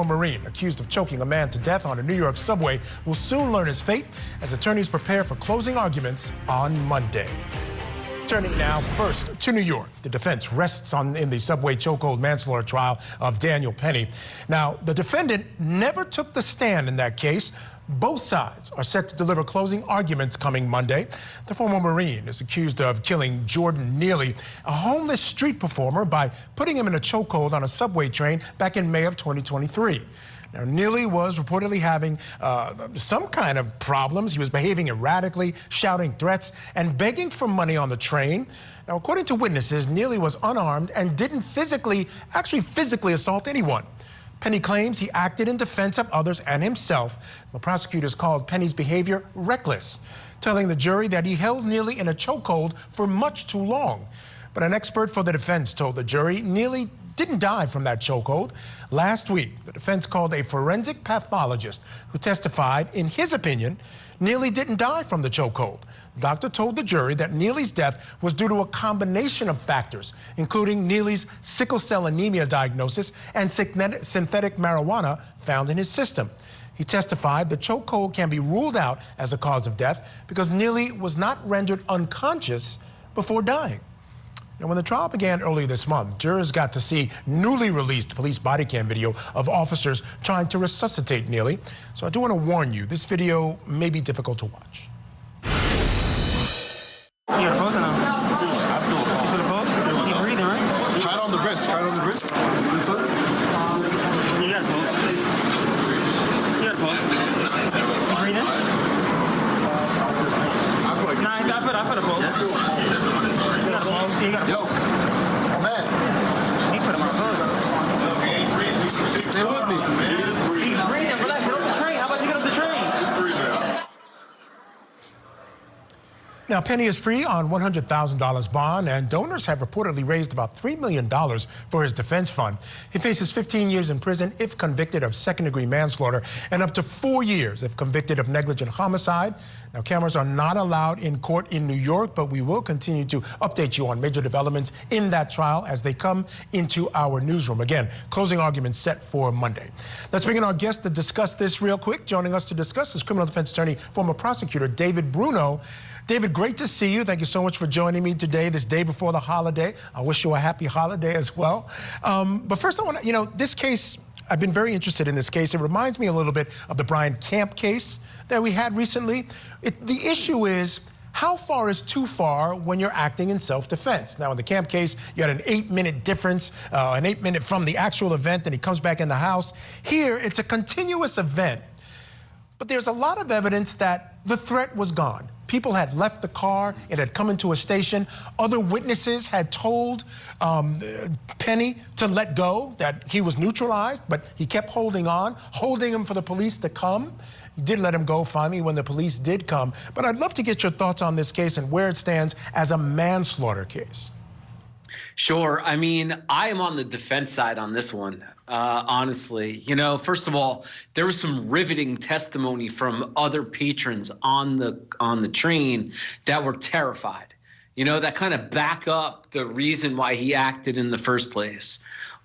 Marine accused of choking a man to death on a New York subway will soon learn his fate as attorneys prepare for closing arguments on Monday. Turning now first to New York. The defense rests in the Subway Chokehold Manslaughter Trial of Daniel Penny. Now, the defendant never took the stand in that case. Both sides are set to deliver closing arguments coming Monday. The former Marine is accused of killing Jordan Neely, a homeless street performer, by putting him in a chokehold on a subway train back in May of 2023. Now, Neely was reportedly having some kind of problems. He was behaving erratically, shouting threats, and begging for money on the train. Now, according to witnesses, Neely was unarmed and didn't physically assault anyone. Penny claims he acted in defense of others and himself. The prosecutors called Penny's behavior reckless, telling the jury that he held Neely in a chokehold for much too long. But an expert for the defense told the jury Neely didn't die from that chokehold. Last week, the defense called a forensic pathologist who testified, in his opinion, Neely didn't die from the chokehold. The doctor told the jury that Neely's death was due to a combination of factors, including Neely's sickle cell anemia diagnosis and synthetic marijuana found in his system. He testified the chokehold can be ruled out as a cause of death because Neely was not rendered unconscious before dying. Now, when the trial began earlier this month, jurors got to see newly released police body cam video of officers trying to resuscitate Neely. So I do want to warn you, this video may be difficult to watch. You got a pulse or no? I feel a pulse. You feel a pulse? Keep breathing, right? Try it on the wrist. Try it on the wrist. This one? You got a pulse. You got a pulse. You breathing? I feel like... Nah, I feel a pulse. You got a pulse. You got a pulse. Yo, man. He put him on pulse. Stay with me. He's breathing. Relax. Get off the train. How about you get off the train? Now, Penny is free on $100,000 bond, and donors have reportedly raised about $3 million for his defense fund. He faces 15 years in prison if convicted of second-degree manslaughter and up to 4 years if convicted of negligent homicide. Now, cameras are not allowed in court in New York, but we will continue to update you on major developments in that trial as they come into our newsroom. Again, closing arguments set for Monday. Let's bring in our guest to discuss this real quick. Joining us to discuss is criminal defense attorney, former prosecutor David Bruno. David, great to see you. Thank you so much for joining me today, this day before the holiday. I wish you a happy holiday as well. But first I want to, this case, I've been very interested in this case. It reminds me a little bit of the Brian Camp case that we had recently. The issue is, how far is too far when you're acting in self-defense? Now, in the Camp case, you had an 8-minute difference, an 8-minute from the actual event, and he comes back in the house. Here, it's a continuous event, but there's a lot of evidence that the threat was gone. People had left the car, it had come into a station. Other witnesses had told Penny to let go, that he was neutralized, but he kept holding on, holding him for the police to come. He did let him go finally when the police did come. But I'd love to get your thoughts on this case and where it stands as a manslaughter case. Sure. I mean, I am on the defense side on this one, honestly. First of all, there was some riveting testimony from other patrons on the train that were terrified, that kind of back up the reason why he acted in the first place.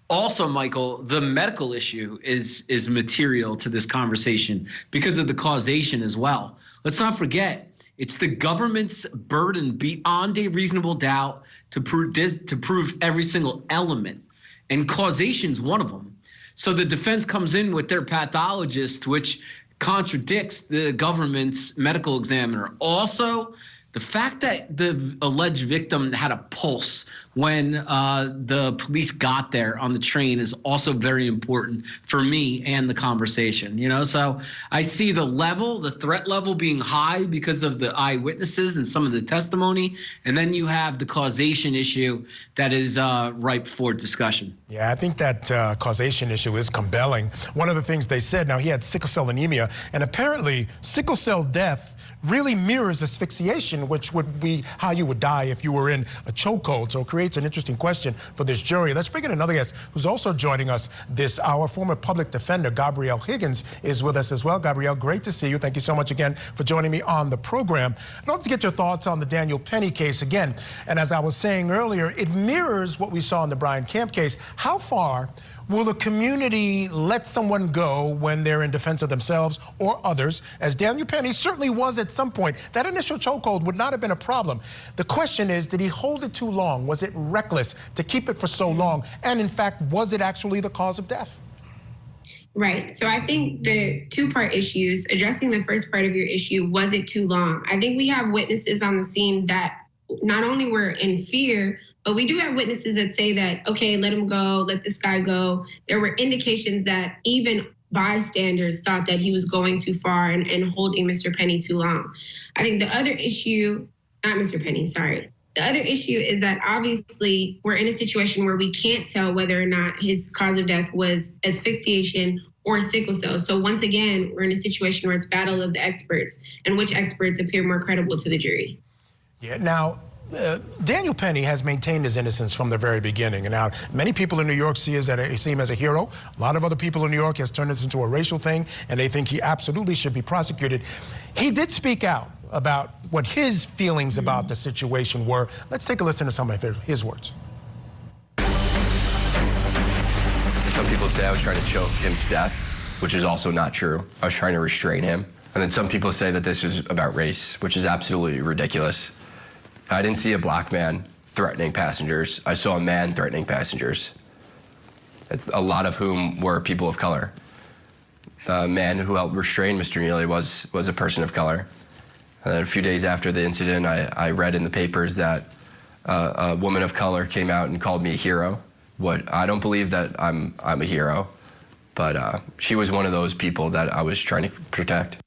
Also, Michael, the medical issue is material to this conversation because of the causation as well. Let's not forget, it's the government's burden beyond a reasonable doubt to prove every single element, and causation is one of them. So the defense comes in with their pathologist, which contradicts the government's medical examiner. Also, the fact that the alleged victim had a pulse when the police got there on the train is also very important for me and the conversation, So I see the threat level being high because of the eyewitnesses and some of the testimony, and then you have the causation issue that is ripe for discussion. Yeah, I think that causation issue is compelling. One of the things they said, now he had sickle cell anemia, and apparently sickle cell death really mirrors asphyxiation, which would be how you would die if you were in a chokehold. So it creates an interesting question for this jury. Let's bring in another guest who's also joining us this hour. Former public defender Gabrielle Higgins is with us as well. Gabrielle, great to see you. Thank you so much again for joining me on the program. I'd love to get your thoughts on the Daniel Penny case again. And as I was saying earlier, it mirrors what we saw in the Brian Camp case. How far Will the community let someone go when they're in defense of themselves or others, as Daniel Penny certainly was at some point? That initial chokehold would not have been a problem. The question is, did he hold it too long? Was it reckless to keep it for so long? And in fact, was it actually the cause of death? Right. So I think the two-part issues, addressing the first part of your issue, was it too long? I think we have witnesses on the scene that not only were in fear, but we do have witnesses that say that, okay, let him go, let this guy go. There were indications that even bystanders thought that he was going too far and holding Mr. Penny too long. I think the other issue, not Mr. Penny, sorry. The other issue is that obviously we're in a situation where we can't tell whether or not his cause of death was asphyxiation or sickle cell. So once again, we're in a situation where it's battle of the experts and which experts appear more credible to the jury. Yeah, now, Daniel Penny has maintained his innocence from the very beginning. And now many people in New York see him as a hero. A lot of other people in New York has turned this into a racial thing, and they think he absolutely should be prosecuted. He did speak out about what his feelings about the situation were. Let's take a listen to some of his words. Some people say I was trying to choke him to death, which is also not true. I was trying to restrain him. And then some people say that this was about race, which is absolutely ridiculous. I didn't see a black man threatening passengers. I saw a man threatening passengers. A lot of whom were people of color. The man who helped restrain Mr. Neely was a person of color. And then a few days after the incident, I read in the papers that a woman of color came out and called me a hero. I don't believe that I'm a hero, but she was one of those people that I was trying to protect.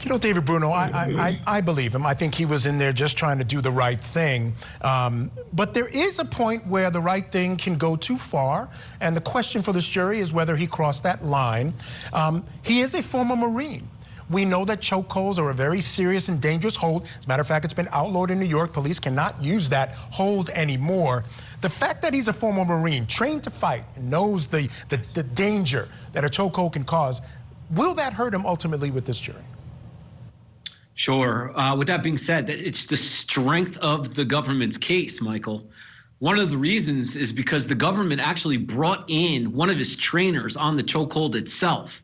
You know, David Bruno, I believe him. I think he was in there just trying to do the right thing. But there is a point where the right thing can go too far. And the question for this jury is whether he crossed that line. He is a former Marine. We know that chokeholds are a very serious and dangerous hold. As a matter of fact, it's been outlawed in New York. Police cannot use that hold anymore. The fact that he's a former Marine, trained to fight, and knows the danger that a chokehold can cause, will that hurt him ultimately with this jury? Sure. With that being said, it's the strength of the government's case, Michael. One of the reasons is because the government actually brought in one of his trainers on the chokehold itself.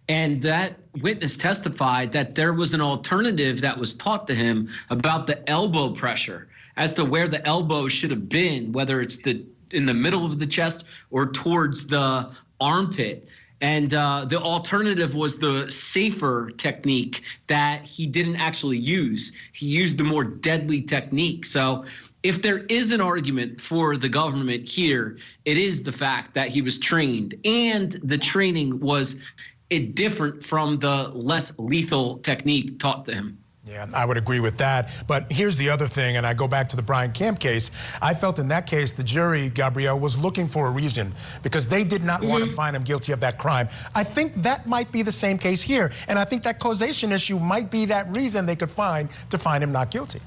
And that witness testified that there was an alternative that was taught to him about the elbow pressure as to where the elbow should have been, whether it's in the middle of the chest or towards the armpit. And the alternative was the safer technique that he didn't actually use. He used the more deadly technique. So if there is an argument for the government here, it is the fact that he was trained, and the training was different from the less lethal technique taught to him. Yeah, I would agree with that. But here's the other thing, and I go back to the Brian Kemp case. I felt in that case, the jury, Gabrielle, was looking for a reason because they did not want to find him guilty of that crime. I think that might be the same case here. And I think that causation issue might be that reason they could find to find him not guilty.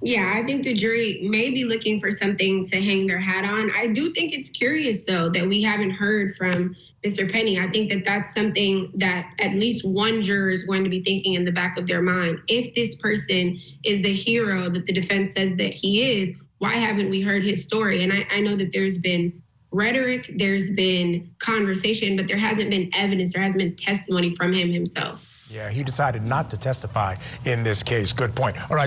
Yeah, I think the jury may be looking for something to hang their hat on. I do think it's curious, though, that we haven't heard from Mr. Penny. I think that that's something that at least one juror is going to be thinking in the back of their mind. If this person is the hero that the defense says that he is, why haven't we heard his story? And I know that there's been rhetoric, there's been conversation, but there hasn't been evidence, there hasn't been testimony from him himself. Yeah, he decided not to testify in this case. Good point. All right.